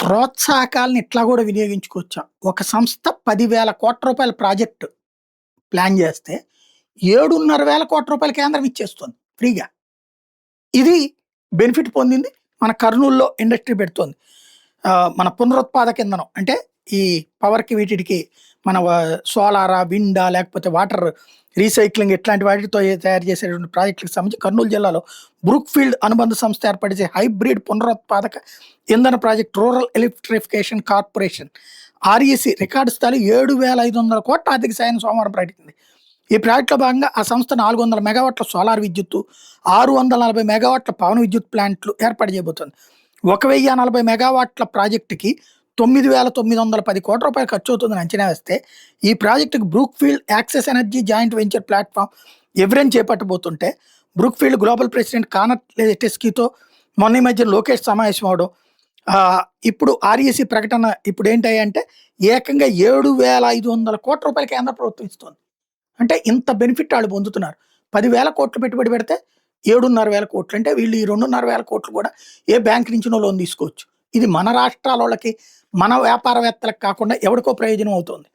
ప్రోత్సాహకాలను ఇట్లా గూడా వినియోగించుకోవచ్చా? ఒక సంస్థ 10,000 కోట్ల రూపాయల ప్రాజెక్ట్ ప్లాన్ జేస్తే, 7,500 కోట్ల రూపాయలు కేంద్రం ఇచ్చేస్తుంది ఫ్రీగా. ఇది బెనిఫిట్ పొందింది మన కర్నూలులో ఇండస్ట్రీ పెడుతోంది. మన పునరుత్పాదక ఇంధనం అంటే ఈ పవర్‌కి వీటికి మన సోలారా, విండా లేకపోతే వాటర్ రీసైక్లింగ్ ఇట్లాంటి వాటితో తయారు చేసేటువంటి ప్రాజెక్టులకు సంబంధించి కర్నూలు జిల్లాలో బ్రూక్‌ఫీల్డ్ అనుబంధ సంస్థ ఏర్పరిచే హైబ్రిడ్ పునరుత్పాదక ఇంధన project rural electrification corporation REC record స్థాయిలో 7,500 కోట్ల ఆర్థిక సాయాన్ని సోమవారం ప్రకటించింది. ఈ ప్రాజెక్ట్‌లో భాగంగా ఆ సంస్థ 400 మెగావాట్ల సోలార్ విద్యుత్తు, 640 మెగావాట్ల పవన విద్యుత్ ప్లాంట్లు ఏర్పాటు చేయబోతోంది. 1,040 మెగావాట్ల ప్రాజెక్టుకి 9,910 కోట్ల రూపాయలు ఖర్చవుతుందని అంచనా వేస్తే, ఈ ప్రాజెక్టుకు Brookfield Axis Energy joint venture platform Evren చేపట్టబోతుంటే, బ్రూక్‌ఫీల్డ్ గ్లోబల్ ప్రెసిడెంట్ కానత్ లెటెస్కీతో మొన్న ఈ మధ్యన లోకేష్ సమావేశం అవ్వడం. ఇప్పుడు ఆర్‌ఈసీ ప్రకటన ఇప్పుడేంటంటే ఏకంగా 7,500 కోట్ల రూపాయలు కేంద్ర ప్రభుత్వం ఇస్తోంది. అంటే ఇంత బెనిఫిట్ ఆళ్ళు పొందుతున్నారు. 10,000 కోట్లు పెట్టుబడి పెడితే 7,500 కోట్లు. అంటే వీళ్ళు ఈ 2,500 కోట్లు కూడా ఏ బ్యాంక్ నుంచినో లోన్ తీసుకోవచ్చు. ఇది మన రాష్ట్రాలోళ్ళకి, మన వ్యాపారవేత్తలకు కాకుండా ఎవడికో ప్రయోజనం అవుతోంది.